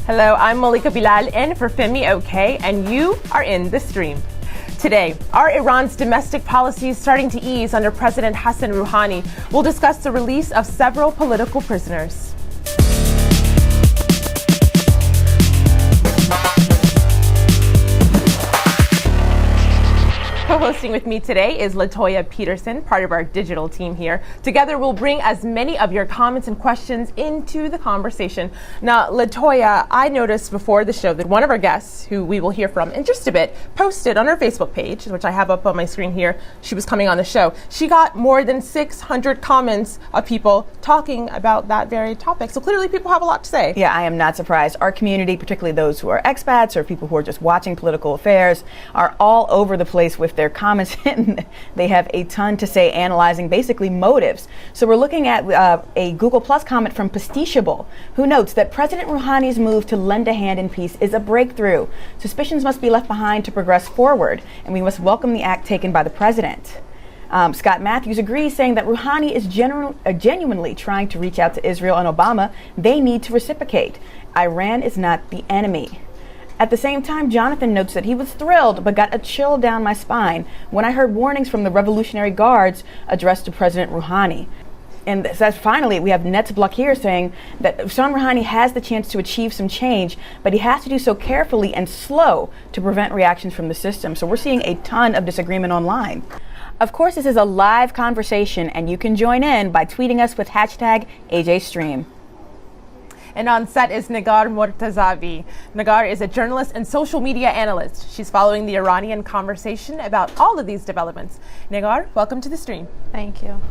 Hello, I'm Malika Bilal in for Femi OK, and you are in The Stream. Today, are Iran's domestic policies starting to ease under President Hassan Rouhani? We'll discuss the release of several political prisoners. Co-hosting with me today is Latoya Peterson, part of our digital team here. Together, we'll bring as many of your comments and questions into the conversation. Now, Latoya, I noticed before the show that one of our guests, who we will hear from in just a bit, posted on her Facebook page, which I have up on my screen here. She was coming on the show. She got more than 600 comments of people talking about that very topic. So clearly people have a lot to say. Yeah, I am not surprised. Our community, particularly those who are expats or people who are just watching political affairs, are all over the place with their comments, and they have a ton to say, analyzing basically motives. So we're looking at a Google Plus comment from Pastishable, who notes that President Rouhani's move to lend a hand in peace is a breakthrough. Suspicions must be left behind to progress forward, and we must welcome the act taken by the president. Scott Matthews agrees, saying that Rouhani is genuinely trying to reach out to Israel and Obama. They need to reciprocate. Iran is not the enemy. At the same time, Jonathan notes that he was thrilled but got a chill down my spine when I heard warnings from the Revolutionary Guards addressed to President Rouhani. And finally, we have Nets Block here saying that Hassan Rouhani has the chance to achieve some change, but he has to do so carefully and slow to prevent reactions from the system. So we're seeing a ton of disagreement online. Of course, this is a live conversation, and you can join in by tweeting us with hashtag AJStream. And on set is Negar Mortazavi. Negar is a journalist and social media analyst. She's following the Iranian conversation about all of these developments. Negar, welcome to The Stream. Thank you.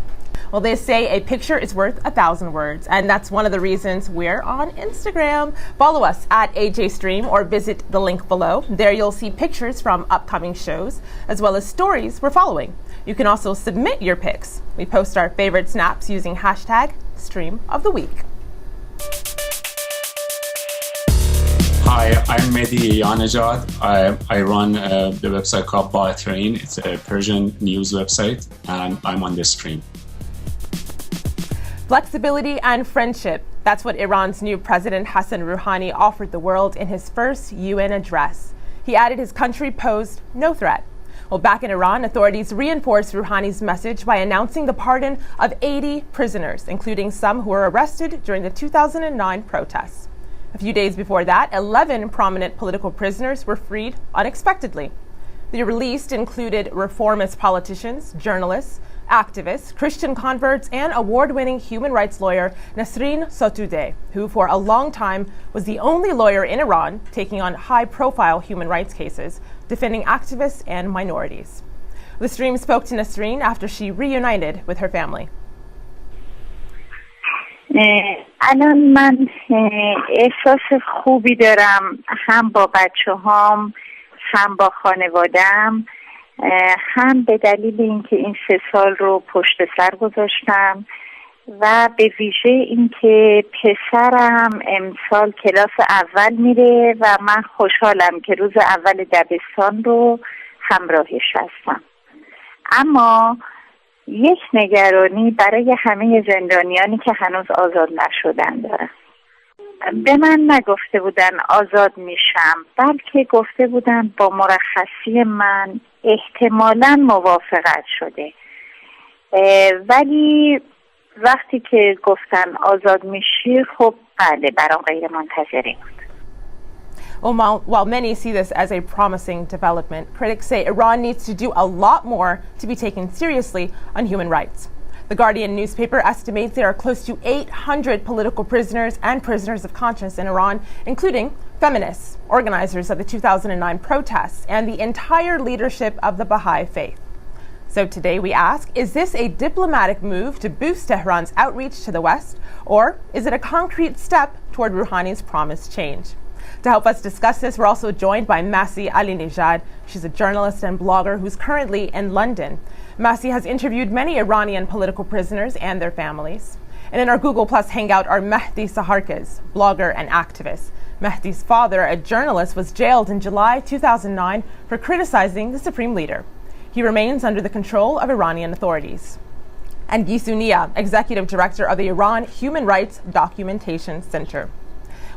Well, they say a picture is worth 1,000 words, and that's one of the reasons we're on Instagram. Follow us at AJStream or visit the link below. There you'll see pictures from upcoming shows, as well as stories we're following. You can also submit your pics. We post our favorite snaps using hashtag Stream of the Week. Hi, I'm Mehdi Yanajad. I run the website called Bahrain. It's a Persian news website, and I'm on this stream. Flexibility and friendship. That's what Iran's new president Hassan Rouhani offered the world in his first UN address. He added his country posed no threat. Well, back in Iran, authorities reinforced Rouhani's message by announcing the pardon of 80 prisoners, including some who were arrested during the 2009 protests. A few days before that, 11 prominent political prisoners were freed unexpectedly. The released included reformist politicians, journalists, activists, Christian converts, and award-winning human rights lawyer Nasrin Sotoudeh, who for a long time was the only lawyer in Iran taking on high-profile human rights cases, defending activists and minorities. The Stream spoke to Nasrin after she reunited with her family. الان من احساس خوبی دارم هم با بچه‌هام هم با خانواده‌ام هم به دلیل اینکه این 3 سال رو پشت سر گذاشتم و به ویژه اینکه پسرم امسال کلاس اول میره و من خوشحالم که روز اول دبستان رو همراهش هستم. اما یک نگرانی برای همه زندانیانی که هنوز آزاد نشدن دارم. به من نگفته بودن آزاد میشم، بلکه گفته بودن با مرخصی من احتمالاً موافقت شده. ولی وقتی که گفتن آزاد میشی، خب بله، برام غیر منتظره بود. Well, while many see this as a promising development, critics say Iran needs to do a lot more to be taken seriously on human rights. The Guardian newspaper estimates there are close to 800 political prisoners and prisoners of conscience in Iran, including feminists, organizers of the 2009 protests, and the entire leadership of the Baha'i faith. So today we ask, is this a diplomatic move to boost Tehran's outreach to the West, or is it a concrete step toward Rouhani's promised change? To help us discuss this, we're also joined by Masih Alinejad. She's a journalist and blogger who's currently in London. Masih has interviewed many Iranian political prisoners and their families. And in our Google Plus hangout are Mehdi Saharkis, blogger and activist. Mehdi's father, a journalist, was jailed in July 2009 for criticizing the supreme leader. He remains under the control of Iranian authorities. And Gisounia, executive director of the Iran Human Rights Documentation Center.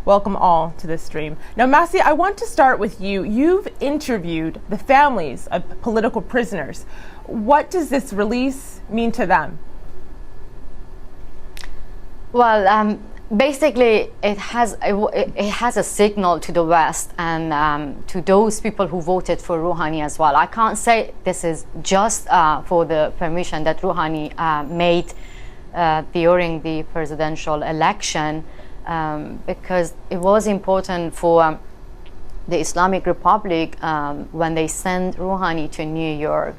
Welcome all to this stream. Now, Masi, I want to start with you. You've interviewed the families of political prisoners. What does this release mean to them? Well, basically, it has a signal to the West and to those people who voted for Rouhani as well. I can't say this is just for the permission that Rouhani made during the presidential election, because it was important for the Islamic Republic when they sent Rouhani to New York.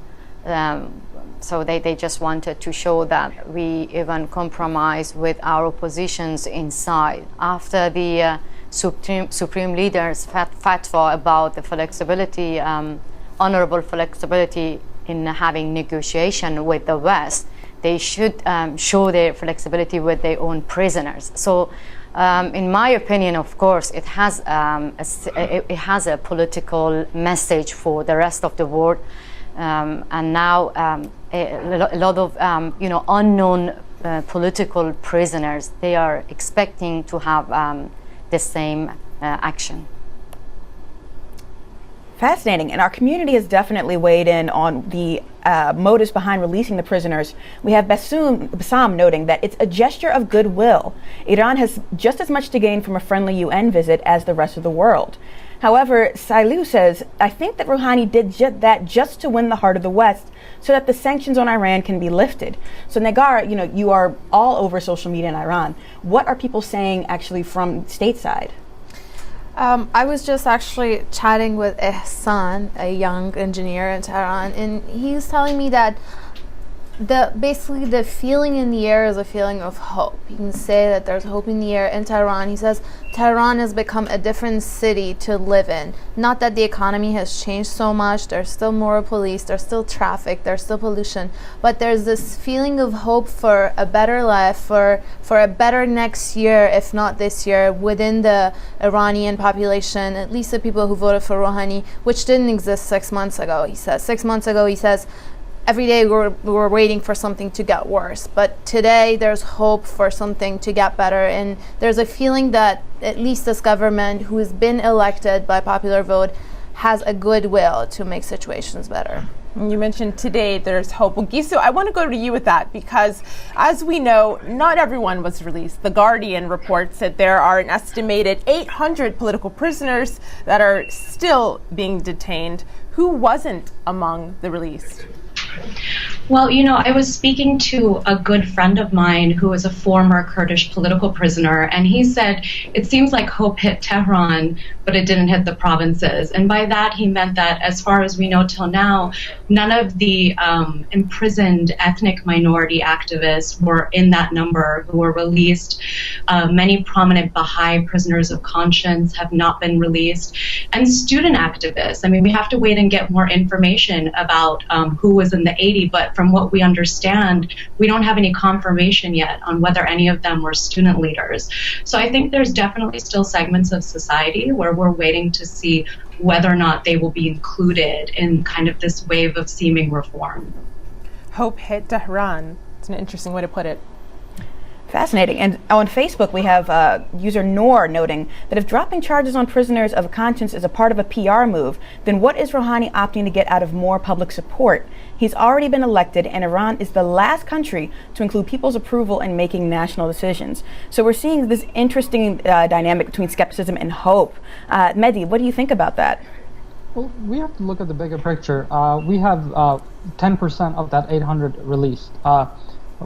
So they just wanted to show that we even compromise with our positions inside. After the Supreme Leader's fatwa about the flexibility, honorable flexibility in having negotiation with the West, they should show their flexibility with their own prisoners. So in my opinion, of course, it has a political message for the rest of the world. And now a lot of unknown political prisoners, they are expecting to have the same action. Fascinating, and our community has definitely weighed in on the motives behind releasing the prisoners. We have Bassam noting that it's a gesture of goodwill. Iran has just as much to gain from a friendly UN visit as the rest of the world. However, Sailu says, I think that Rouhani did that just to win the heart of the West so that the sanctions on Iran can be lifted. So Nagar, you are all over social media in Iran. What are people saying actually from stateside? I was just actually chatting with Ehsan, a young engineer in Tehran, and he's telling me that basically the feeling in the air is a feeling of hope. You can say that there's hope in the air in Tehran. He says Tehran has become a different city to live in. Not that the economy has changed so much. There's still more police, there's still traffic, there's still pollution, but there's this feeling of hope for a better life, for a better next year, if not this year, within the Iranian population, at least the people who voted for Rouhani, which didn't exist 6 months ago. He says 6 months ago, he says, every day we're waiting for something to get worse, but today there's hope for something to get better, and there's a feeling that at least this government, who has been elected by popular vote, has a goodwill to make situations better. You mentioned today there's hope. Well, Gisu, I want to go to you with that because, as we know, not everyone was released. The Guardian reports that there are an estimated 800 political prisoners that are still being detained. Who wasn't among the released? Well, I was speaking to a good friend of mine who is a former Kurdish political prisoner, and he said it seems like hope hit Tehran, but it didn't hit the provinces. And by that, he meant that as far as we know till now, none of the imprisoned ethnic minority activists were in that number who were released. Many prominent Baha'i prisoners of conscience have not been released. And student activists, we have to wait and get more information about who was in the 80, but from what we understand, we don't have any confirmation yet on whether any of them were student leaders. So I think there's definitely still segments of society where we're waiting to see whether or not they will be included in kind of this wave of seeming reform. Hope hit Tehran. It's an interesting way to put it. Fascinating. And on Facebook, we have user Noor noting that if dropping charges on prisoners of conscience is a part of a PR move, then what is Rouhani opting to get out of more public support? He's already been elected, and Iran is the last country to include people's approval in making national decisions. So we're seeing this interesting dynamic between skepticism and hope. Mehdi, what do you think about that? Well, we have to look at the bigger picture. We have 10% of that 800 released.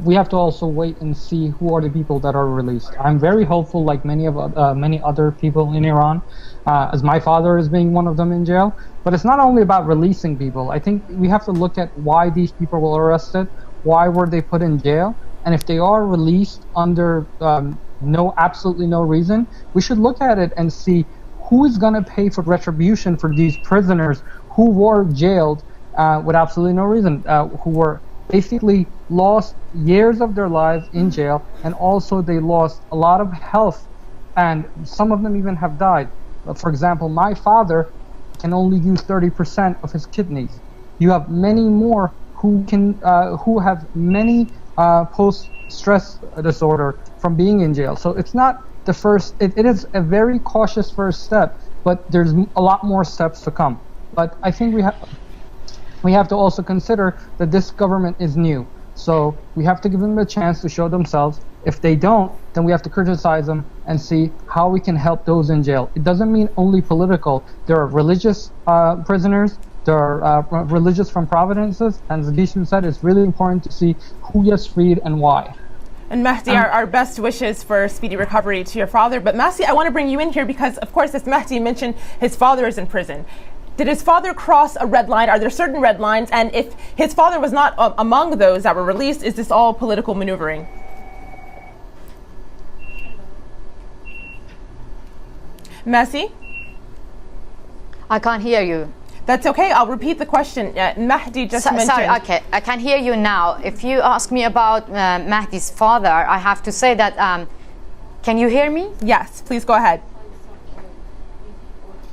We have to also wait and see who are the people that are released. I'm very hopeful, like many other people in Iran, as my father is being one of them in jail. But it's not only about releasing people. I think we have to look at why these people were arrested, why were they put in jail, and if they are released under absolutely no reason, we should look at it and see who is going to pay for retribution for these prisoners who were jailed with absolutely no reason, who were basically lost years of their lives in jail, and also they lost a lot of health, and some of them even have died. For example, my father can only use 30% of his kidneys. You have many more who have many post-stress disorder from being in jail. So it's not it is a very cautious first step, but there's a lot more steps to come. But I think we have to also consider that this government is new. So we have to give them a chance to show themselves. If they don't, then we have to criticize them and see how we can help those in jail. It doesn't mean only political. There are religious prisoners. There are religious from provinces. And as Gishu said, it's really important to see who gets freed and why. And Mahdi, our best wishes for speedy recovery to your father. But Mahdi, I want to bring you in here because, of course, as Mahdi mentioned, his father is in prison. Did his father cross a red line? Are there certain red lines? And if his father was not among those that were released, is this all political maneuvering? Mahdi? I can't hear you. That's okay. I'll repeat the question. Mahdi just mentioned... Sorry, okay. I can hear you now. If you ask me about Mahdi's father, I have to say that... can you hear me? Yes, please go ahead.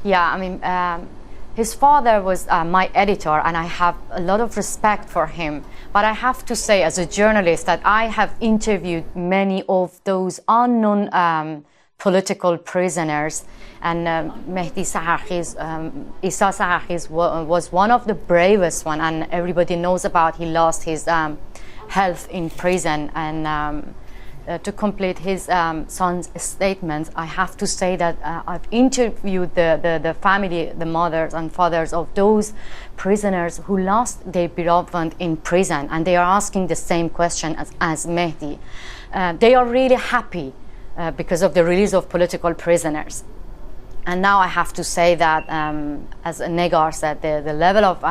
Yeah, I mean... his father was my editor, and I have a lot of respect for him. But I have to say, as a journalist, that I have interviewed many of those unknown political prisoners. And Mehdi Sahakhis, Isa Sahakhis was one of the bravest one, and everybody knows about. He lost his health in prison, and to complete his son's statement, I have to say that I've interviewed the family, the mothers and fathers of those prisoners who lost their beloved in prison, and they are asking the same question as Mehdi. They are really happy because of the release of political prisoners. And now I have to say that, as Negar said, the level of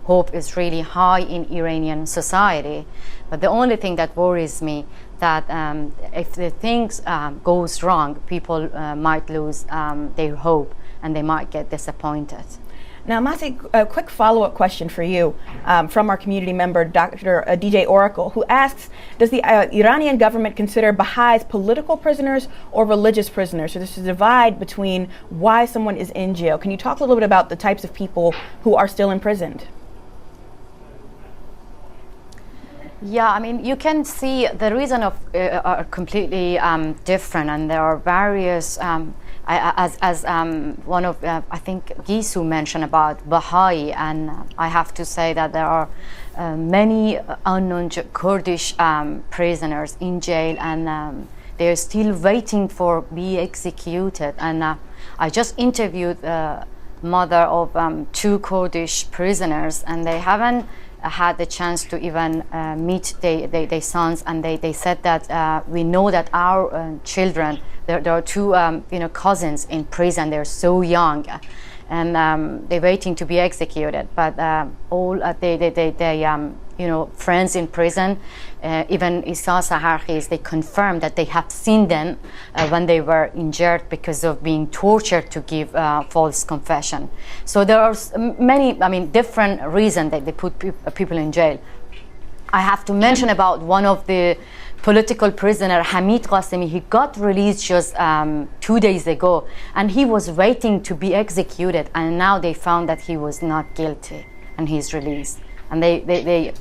hope is really high in Iranian society. But the only thing that worries me that if the things goes wrong, people might lose their hope and they might get disappointed. Now, Mahdi, a quick follow-up question for you from our community member, Dr. DJ Oracle, who asks, does the Iranian government consider Baha'is political prisoners or religious prisoners? So there's a divide between why someone is in jail. Can you talk a little bit about the types of people who are still imprisoned? Yeah, I mean, you can see the reason are completely different, and there are various, as one of, I think Gisu mentioned about Baha'i, and I have to say that there are many unknown Kurdish prisoners in jail, and they're still waiting for be executed. And I just interviewed the mother of 2 Kurdish prisoners, and they haven't had the chance to even meet their sons, and they said that we know that our children, there are 2 cousins in prison. They're so young, and they're waiting to be executed. But all they friends in prison, even Isa Sahakhis, they confirmed that they have seen them when they were injured because of being tortured to give false confession. So there are many, different reasons that they put people in jail. I have to mention about one of the political prisoner, Hamid Qasemi. He got released just 2 days ago, and he was waiting to be executed, and now they found that he was not guilty, and he's released. And they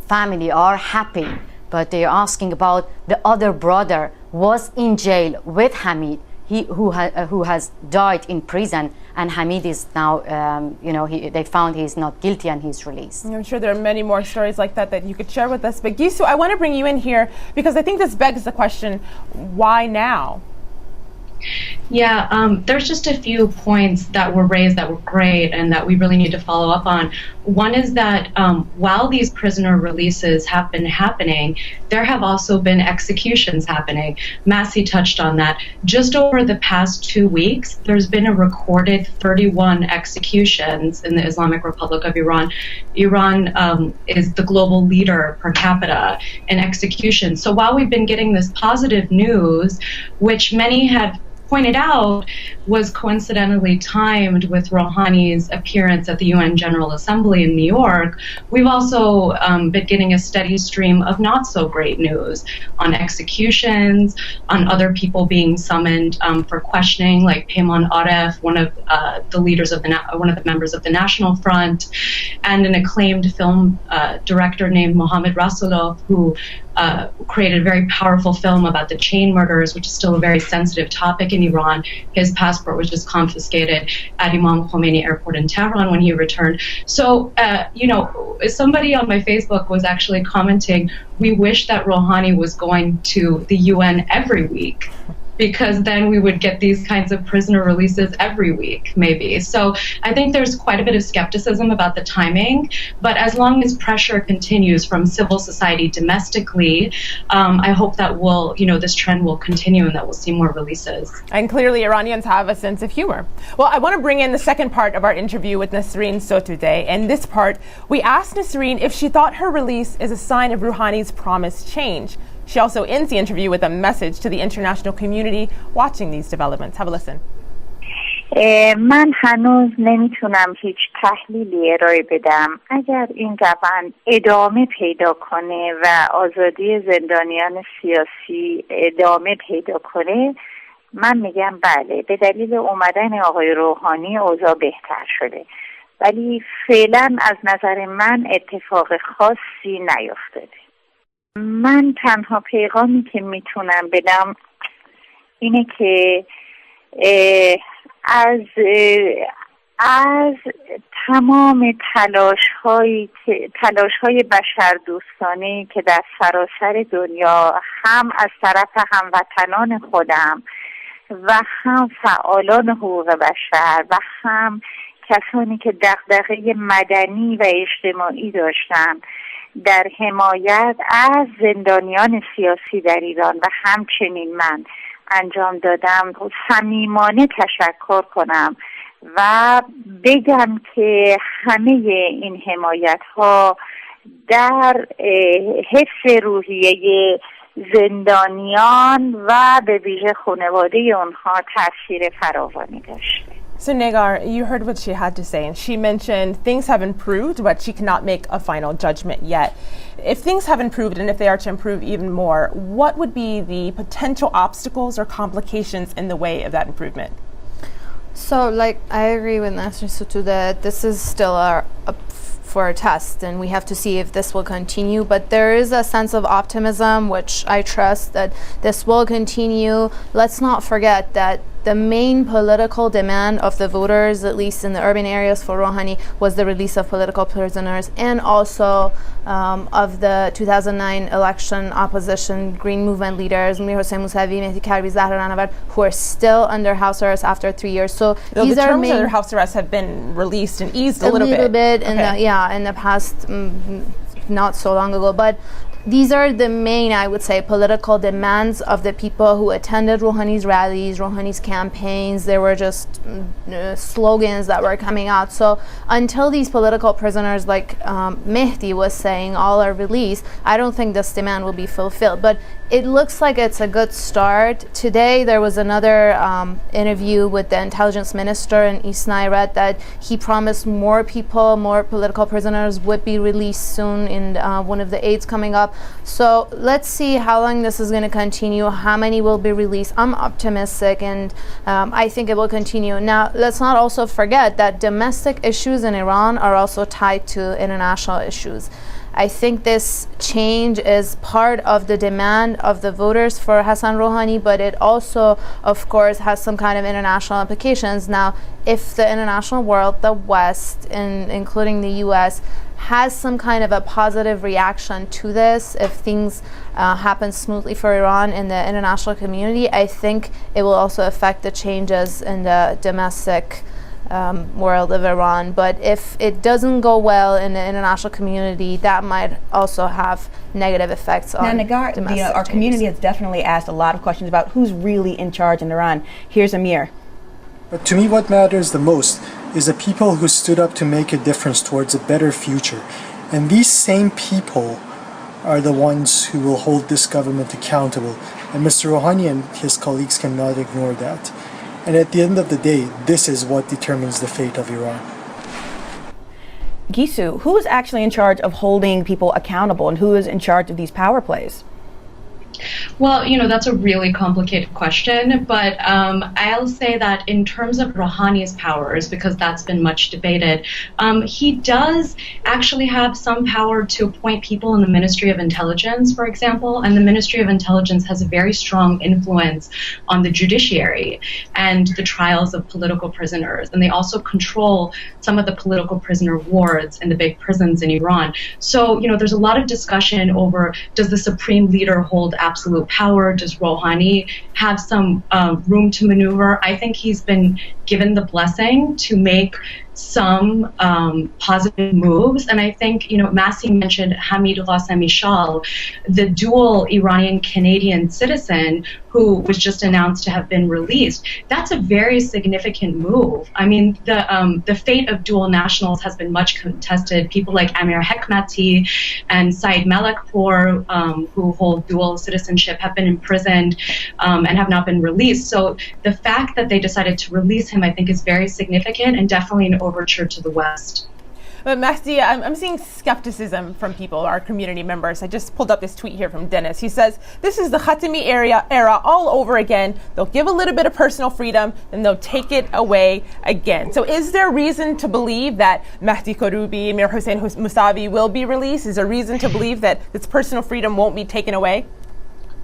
family are happy, but they're asking about the other brother was in jail with Hamid, who has died in prison, and Hamid is now, they found he's not guilty and he's released. I'm sure there are many more stories like that you could share with us. But Gisu, I want to bring you in here because I think this begs the question, why now? Yeah, there's just a few points that were raised that were great and that we really need to follow up on. One is that while these prisoner releases have been happening, there have also been executions happening. Masih touched on that. Just over the past 2 weeks, there's been a recorded 31 executions in the Islamic Republic of Iran. Iran is the global leader per capita in executions. So while we've been getting this positive news, which many have pointed out was coincidentally timed with Rouhani's appearance at the UN General Assembly in New York, we've also been getting a steady stream of not so great news on executions, on other people being summoned for questioning, like Peyman Aref, one of the leaders of one of the members of the National Front, and an acclaimed film director named Mohammad Rasulov, who created a very powerful film about the chain murders, which is still a very sensitive topic in Iran. His passport was just confiscated at Imam Khomeini Airport in Tehran when he returned. So, somebody on my Facebook was actually commenting, we wish that Rouhani was going to the UN every week, because then we would get these kinds of prisoner releases every week, maybe. So I think there's quite a bit of skepticism about the timing, but as long as pressure continues from civil society domestically, I hope that this trend will continue and that we'll see more releases. And clearly Iranians have a sense of humor. Well, I want to bring in the second part of our interview with Nasreen Sotoudeh. In this part, we asked Nasreen if she thought her release is a sign of Rouhani's promised change. She also ends the interview with a message to the international community watching these developments. Have a listen. من هنوز نمیتونم هیچ تحلیلی ارائه بدم. اگر این روند ادامه پیدا کنه و آزادی زندانیان سیاسی ادامه پیدا کنه، من میگم بله، به دلیل اومدن آقای روحانی اوضاع بهتر شده. ولی فعلا از نظر من اتفاق خاصی نیفتاده. من تنها پیغامی که میتونم بدم اینه که از تمام تلاش های بشردوستانه که در سراسر دنیا هم از طرف هموطنان خودم و هم فعالان حقوق بشر و هم کسانی که دغدغه مدنی و اجتماعی داشتن در حمایت از زندانیان سیاسی در ایران و همچنین من انجام دادم، صمیمانه تشکر کنم و بگم که همه این حمایت ها در حفظ روحیه زندانیان و به ویژه خانواده اونها تاثیر فراوانی داشته. So Negar, you heard what she had to say, and she mentioned things have improved, but she cannot make a final judgment yet. If things have improved, and if they are to improve even more, what would be the potential obstacles or complications in the way of that improvement? So, I agree with Nasreen Sotoudeh that this is still for a test, and we have to see if this will continue. But there is a sense of optimism, which I trust that this will continue. Let's not forget that the main political demand of the voters, at least in the urban areas for Rouhani, was the release of political prisoners, and also of the 2009 election opposition Green Movement leaders, Mir Hossein Mousavi, Mehdi Karbi, Zahra Ranavard, who are still under house arrest after 3 years. So these the are terms of their house arrest have been released and eased a little bit. In the past, not so long ago, but these are the main, I would say, political demands of the people who attended Rouhani's rallies, Rouhani's campaigns. There were just slogans that were coming out. So until these political prisoners, like Mehdi was saying, all are released, I don't think this demand will be fulfilled. But it looks like it's a good start. Today there was another interview with the intelligence minister, and Isnai read that he promised more political prisoners would be released soon in one of the aids coming up. So let's see how long this is going to continue, how many will be released. I'm optimistic, and I think it will continue. Now, let's not also forget that domestic issues in Iran are also tied to international issues. I think this change is part of the demand of the voters for Hassan Rouhani, but it also, of course, has some kind of international implications. Now, if the international world, the West, including the US, has some kind of a positive reaction to this, if things happen smoothly for Iran in the international community, I think it will also affect the changes in the domestic world of Iran. But if it doesn't go well in the international community, that might also have negative effects on Negar, our community has definitely asked a lot of questions about who's really in charge in Iran. Here's Amir. But to me, what matters the most is the people who stood up to make a difference towards a better future. And these same people are the ones who will hold this government accountable. And Mr. Rouhani and his colleagues cannot ignore that. And at the end of the day, this is what determines the fate of Iran. Gisu, who is actually in charge of holding people accountable, and who is in charge of these power plays? Well, that's a really complicated question, but I'll say that in terms of Rouhani's powers, because that's been much debated, he does actually have some power to appoint people in the Ministry of Intelligence, for example, and the Ministry of Intelligence has a very strong influence on the judiciary and the trials of political prisoners, and they also control some of the political prisoner wards in the big prisons in Iran. So, there's a lot of discussion over, does the supreme leader hold absolute power? Does Rouhani have some room to maneuver? I think he's been given the blessing to make some positive moves. And I think, Masih mentioned Hamid Ghassemi Shal, the dual Iranian-Canadian citizen who was just announced to have been released. That's a very significant move. I mean, the fate of dual nationals has been much contested. People like Amir Hekmati and Saeed Malakpour, who hold dual citizenship, have been imprisoned and have not been released. So the fact that they decided to release him, I think, is very significant and definitely an overture to the West. But Mahdi, I'm seeing skepticism from people, our community members. I just pulled up this tweet here from Dennis. He says, this is the Khatami era all over again. They'll give a little bit of personal freedom, then they'll take it away again. So is there reason to believe that Mahdi Karoubi, Mir Hossein Mousavi will be released? Is there reason to believe that this personal freedom won't be taken away?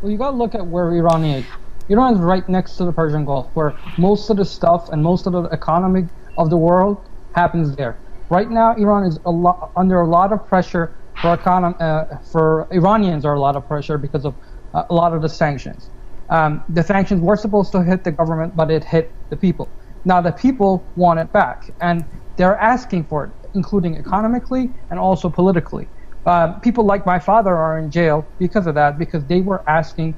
Well, you got to look at where Iran is. Iran is right next to the Persian Gulf, where most of the stuff and most of the economy of the world happens there. Right now, Iran is under a lot of pressure for Iranians are a lot of pressure because of a lot of the sanctions. The sanctions were supposed to hit the government, but it hit the people. Now the people want it back, and they're asking for it, including economically and also politically. People like my father are in jail because of that, because they were asking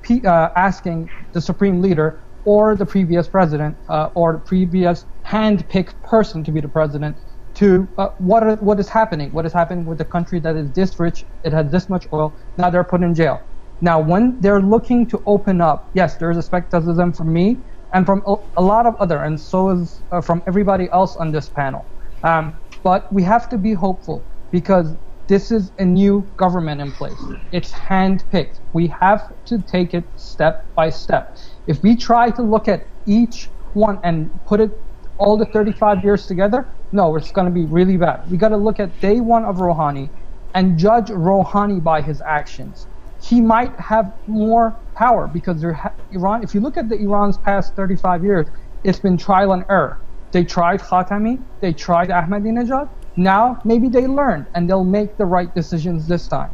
the supreme leader or the previous president or the previous hand-picked person to be the president to what is happening with the country that is this rich, it has this much oil, now they're put in jail. Now when they're looking to open up, yes, there's a skepticism from me and from a lot of other, and so is from everybody else on this panel. But we have to be hopeful because this is a new government in place. It's hand-picked. We have to take it step by step. If we try to look at each one and put it all the 35 years together, no, it's going to be really bad. We got to look at day one of Rouhani and judge Rouhani by his actions. He might have more power because Iran, if you look at Iran's past 35 years, it's been trial and error. They tried Khatami, they tried Ahmadinejad. Now maybe they learned and they'll make the right decisions this time.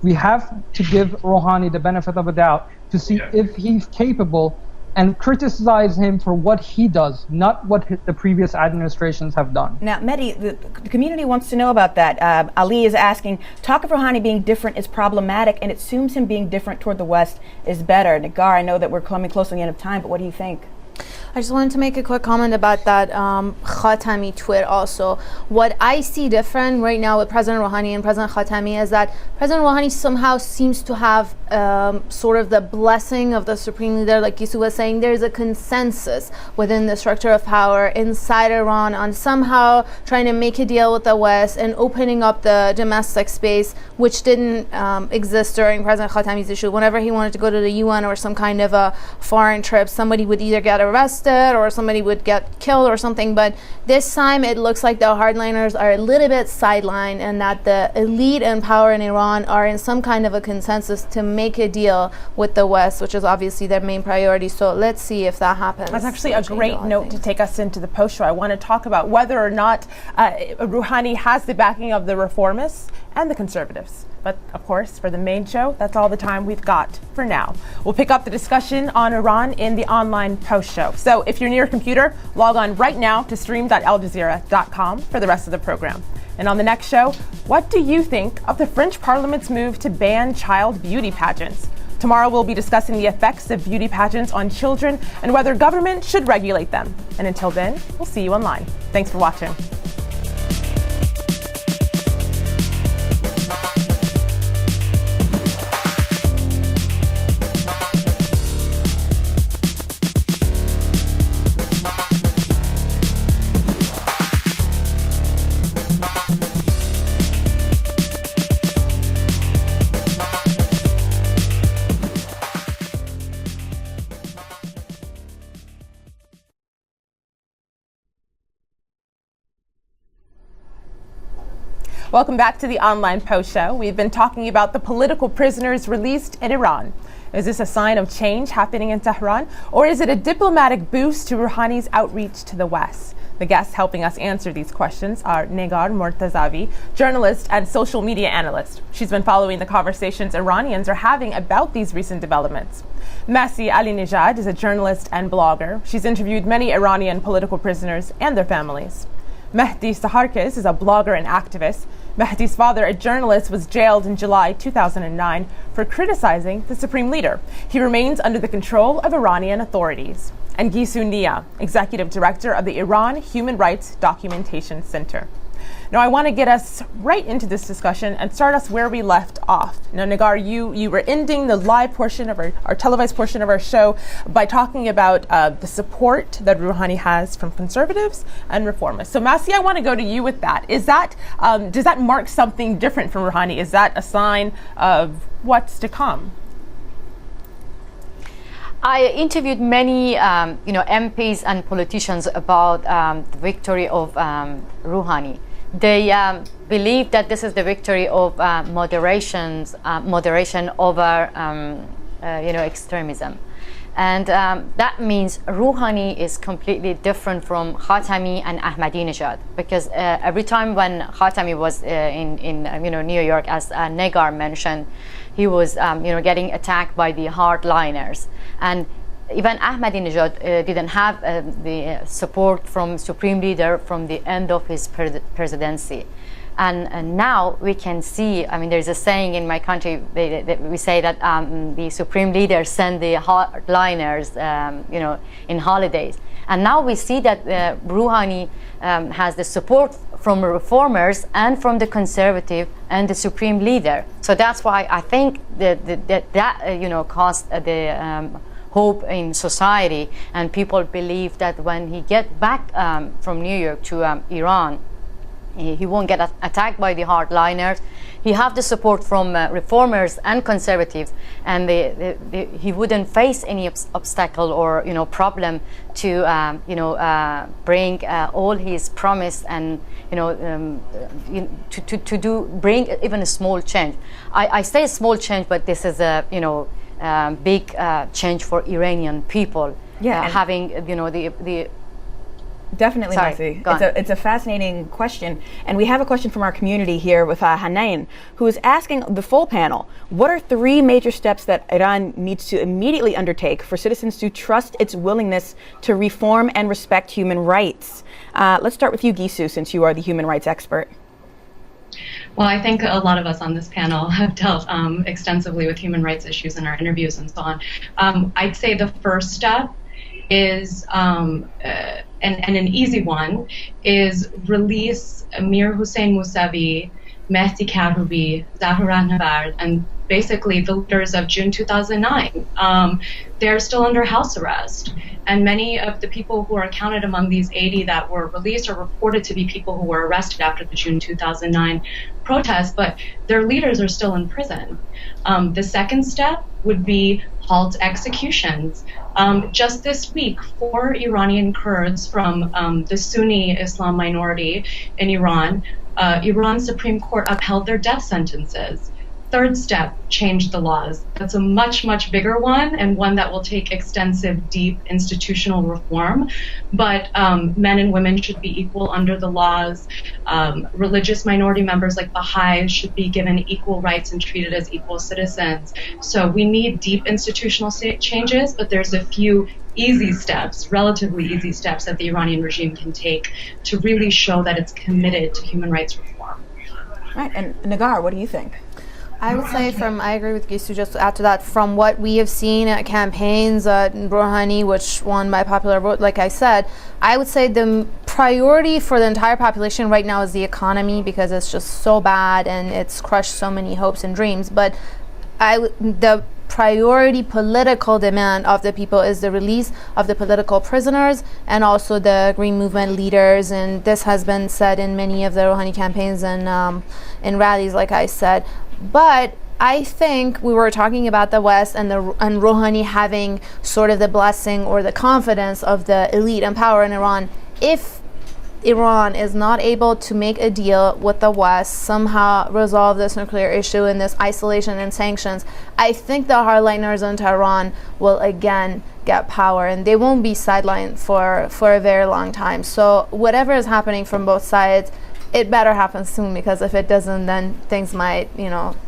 We have to give Rouhani the benefit of a doubt to see if he's capable and criticize him for what he does, not what the previous administrations have done. Now, Mehdi, the community wants to know about that. Ali is asking, talk of Rouhani being different is problematic, and it assumes him being different toward the West is better. Nagar, I know that we're coming close to the end of time, but what do you think? I just wanted to make a quick comment about that Khatami tweet also. What I see different right now with President Rouhani and President Khatami is that President Rouhani somehow seems to have sort of the blessing of the supreme leader. Like Yusuf was saying, there's a consensus within the structure of power inside Iran on somehow trying to make a deal with the West and opening up the domestic space, which didn't exist during President Khatami's issue. Whenever he wanted to go to the UN or some kind of a foreign trip, somebody would either get arrested or somebody would get killed or something. But this time it looks like the hardliners are a little bit sidelined and that the elite in power in Iran are in some kind of a consensus to make a deal with the West, which is obviously their main priority. So let's see if that happens. That's actually a great note to take us into the post show. I want to talk about whether or not Rouhani has the backing of the reformists and the conservatives. But of course, for the main show, that's all the time we've got for now. We'll pick up the discussion on Iran in the online post show. So if you're near a computer, log on right now to stream.aljazeera.com for the rest of the program. And on the next show, what do you think of the French Parliament's move to ban child beauty pageants? Tomorrow we'll be discussing the effects of beauty pageants on children and whether government should regulate them. And until then, we'll see you online. Thanks for watching. Welcome back to the Online Post Show. We've been talking about the political prisoners released in Iran. Is this a sign of change happening in Tehran, or is it a diplomatic boost to Rouhani's outreach to the West? The guests helping us answer these questions are Negar Mortazavi, journalist and social media analyst. She's been following the conversations Iranians are having about these recent developments. Masih Alinejad is a journalist and blogger. She's interviewed many Iranian political prisoners and their families. Mehdi Saharkis is a blogger and activist. Mehdi's father, a journalist, was jailed in July 2009 for criticizing the supreme leader. He remains under the control of Iranian authorities. And Gisu Nia, executive director of the Iran Human Rights Documentation Center. Now, I want to get us right into this discussion and start us where we left off. Now, Negar, you were ending the live portion of our televised portion of our show by talking about the support that Rouhani has from conservatives and reformists. So, Masih, I want to go to you with that. Is that does that mark something different from Rouhani? Is that a sign of what's to come? I interviewed many, MPs and politicians about the victory of Rouhani. They believe that this is the victory of moderation over, extremism, and that means Rouhani is completely different from Khatami and Ahmadinejad, because every time when Khatami was in New York, as Negar mentioned, he was getting attacked by the hardliners, and even Ahmadinejad didn't have the support from supreme leader from the end of his presidency. And now we can see, there's a saying in my country, we say that the supreme leader send the hardliners, in holidays. And now we see that Rouhani has the support from reformers and from the conservative and the supreme leader. So that's why I think that caused the hope in society, and people believe that when he get back from New York to Iran, he won't get attacked by the hardliners. He have the support from reformers and conservatives, and he wouldn't face any obstacle or problem to bring all his promise and bring even a small change. I say a small change, but this is a big change for Iranian people. Yeah, having the Definitely, Masih. It's a fascinating question. And we have a question from our community here with Hanain, who is asking the full panel, what are 3 major steps that Iran needs to immediately undertake for citizens to trust its willingness to reform and respect human rights? Let's start with you, Gisu, since you are the human rights expert. Well, I think a lot of us on this panel have dealt extensively with human rights issues in our interviews and so on. I'd say the first step is, and an easy one, is release Mir Hossein Mousavi, Mehdi Karhoubi, Zahra Navard, and basically the leaders of June 2009. They're still under house arrest. And many of the people who are counted among these 80 that were released are reported to be people who were arrested after the June 2009 protests, but their leaders are still in prison. The second step would be halt executions. Just this week, 4 Iranian Kurds from the Sunni Islam minority in Iran, Iran's Supreme Court upheld their death sentences. Third step, change the laws. That's a much, much bigger one, and one that will take extensive, deep institutional reform. But men and women should be equal under the laws. Religious minority members like Baha'is should be given equal rights and treated as equal citizens. So we need deep institutional changes, but there's a few easy steps, relatively easy steps, that the Iranian regime can take to really show that it's committed to human rights reform. Right, and Negar, what do you think? I would say I agree with Gisu, just to add to that, from what we have seen at campaigns, Rouhani, which won by popular vote, like I said, I would say the priority for the entire population right now is the economy, because it's just so bad and it's crushed so many hopes and dreams. But the priority political demand of the people is the release of the political prisoners and also the Green Movement leaders, and this has been said in many of the Rouhani campaigns and in rallies, like I said. But I think we were talking about the West and Rouhani having sort of the blessing or the confidence of the elite and power in Iran. If Iran is not able to make a deal with the West, somehow resolve this nuclear issue and this isolation and sanctions, I think the hardliners in Tehran will again get power, and they won't be sidelined for a very long time. So whatever is happening from both sides, it better happen soon, because if it doesn't, then things might,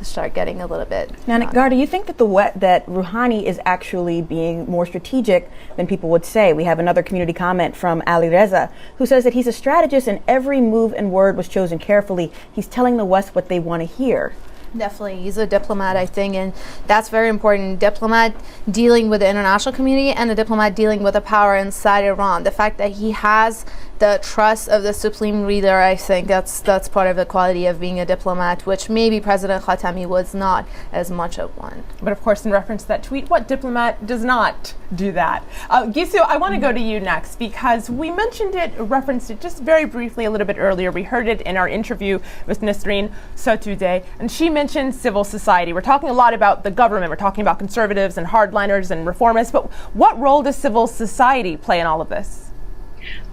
start getting a little bit. Now, Nigar, do you think that that Rouhani is actually being more strategic than people would say? We have another community comment from Ali Reza, who says that he's a strategist and every move and word was chosen carefully. He's telling the West what they want to hear. Definitely, he's a diplomat, I think, and that's very important. Diplomat dealing with the international community and a diplomat dealing with the power inside Iran. The fact that he has the trust of the supreme leader, I think that's part of the quality of being a diplomat, which maybe President Khatami was not as much of one. But of course, in reference to that tweet, what diplomat does not do that? Gisu, I want to go to you next, because we mentioned it, referenced it just very briefly a little bit earlier. We heard it in our interview with Nasreen Sotoudeh, and she mentioned civil society. We're talking a lot about the government, we're talking about conservatives and hardliners and reformists, but what role does civil society play in all of this?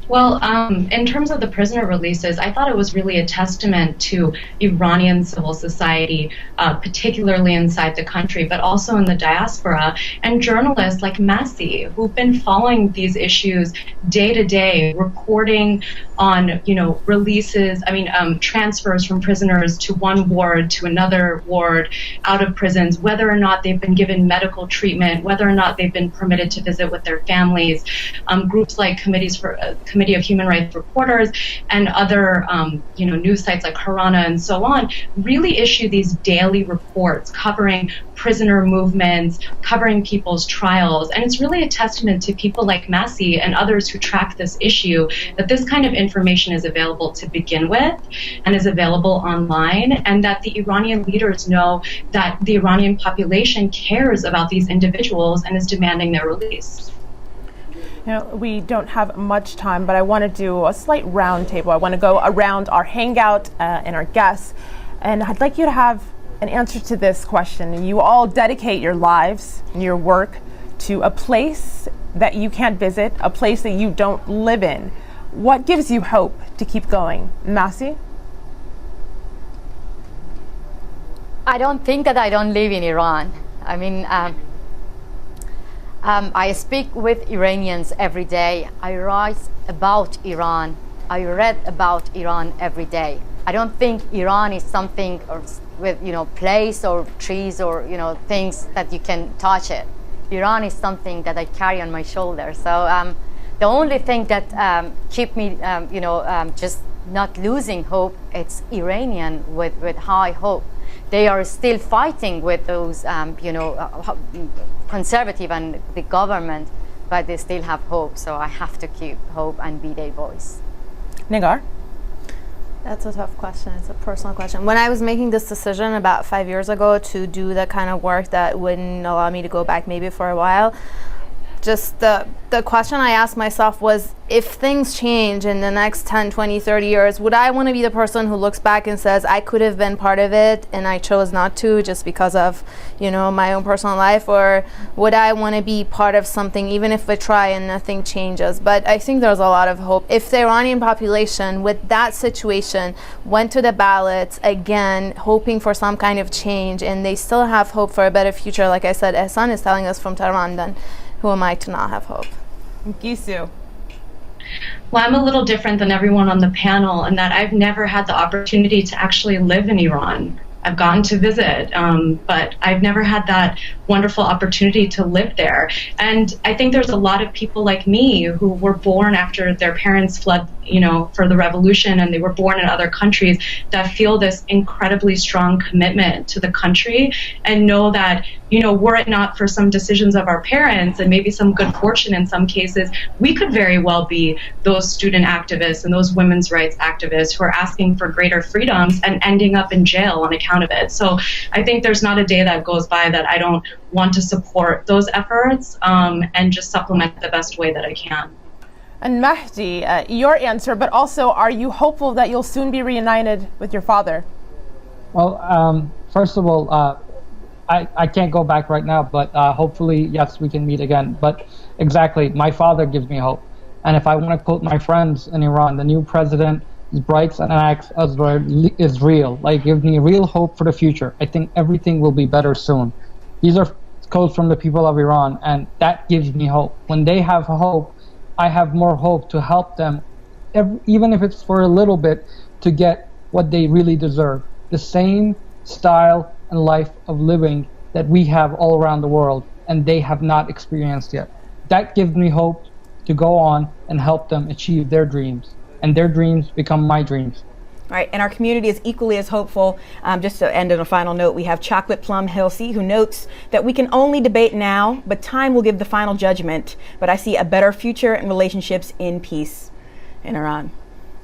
Well, in terms of the prisoner releases, I thought it was really a testament to Iranian civil society, particularly inside the country, but also in the diaspora, and journalists like Massi, who've been following these issues day to day, reporting on, releases, transfers from prisoners to one ward to another ward out of prisons, whether or not they've been given medical treatment, whether or not they've been permitted to visit with their families. Groups like Committee of Human Rights Reporters and other, news sites like Harana and so on, really issue these daily reports covering prisoner movements, covering people's trials. And it's really a testament to people like Massi and others who track this issue that this kind of information is available to begin with and is available online, and that the Iranian leaders know that the Iranian population cares about these individuals and is demanding their release. We don't have much time, but I want to do a slight round table. I want to go around our hangout and our guests, and I'd like you to have an answer to this question. You all dedicate your lives and your work to a place that you can't visit, a place that you don't live in. What gives you hope to keep going? Massi? I don't think that I don't live in Iran. I speak with Iranians every day. I write about Iran. I read about Iran every day. I don't think Iran is something with place or trees or things that you can touch it. Iran is something that I carry on my shoulder. So the only thing that keep me just not losing hope, it's Iranian with high hope. They are still fighting with those conservative and the government, but they still have hope. So I have to keep hope and be their voice. Nigar? That's a tough question. It's a personal question. When I was making this decision about 5 years ago to do the kind of work that wouldn't allow me to go back maybe for a while, just the question I asked myself was, if things change in the next 10, 20, 30 years, would I want to be the person who looks back and says, I could have been part of it and I chose not to just because of, my own personal life? Or would I want to be part of something even if we try and nothing changes? But I think there's a lot of hope. If the Iranian population with that situation went to the ballots again, hoping for some kind of change, and they still have hope for a better future, like I said, Ehsan is telling us from Tehran, then who am I to not have hope? Gisu? Well, I'm a little different than everyone on the panel in that I've never had the opportunity to actually live in Iran. I've gotten to visit, but I've never had that wonderful opportunity to live there. And I think there's a lot of people like me who were born after their parents fled, for the revolution, and they were born in other countries, that feel this incredibly strong commitment to the country and know that, were it not for some decisions of our parents and maybe some good fortune in some cases, we could very well be those student activists and those women's rights activists who are asking for greater freedoms and ending up in jail on account of it. So I think there's not a day that goes by that I don't want to support those efforts and just supplement the best way that I can. And Mahdi, your answer, but also, are you hopeful that you'll soon be reunited with your father? Well, first of all, I can't go back right now, but hopefully, yes, we can meet again. But exactly, my father gives me hope. And if I want to quote my friends in Iran, the new president is bright and acts as though it is real. Like, give me real hope for the future. I think everything will be better soon. These are quotes from the people of Iran, and that gives me hope. When they have hope, I have more hope to help them, even if it's for a little bit, to get what they really deserve. The same style and life of living that we have all around the world, and they have not experienced yet. That gives me hope to go on and help them achieve their dreams, and their dreams become my dreams. All right, and our community is equally as hopeful. Just to end on a final note, we have Chocolate Plum Hilsey, who notes that we can only debate now, but time will give the final judgment. But I see a better future and relationships in peace in Iran.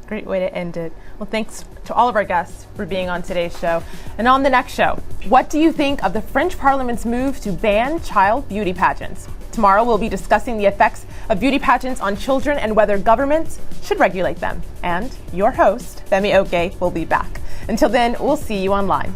Great way to end it. Well, thanks to all of our guests for being on today's show. And on the next show, what do you think of the French Parliament's move to ban child beauty pageants? Tomorrow, we'll be discussing the effects of beauty pageants on children and whether governments should regulate them. And your host, Femi Oke, will be back. Until then, we'll see you online.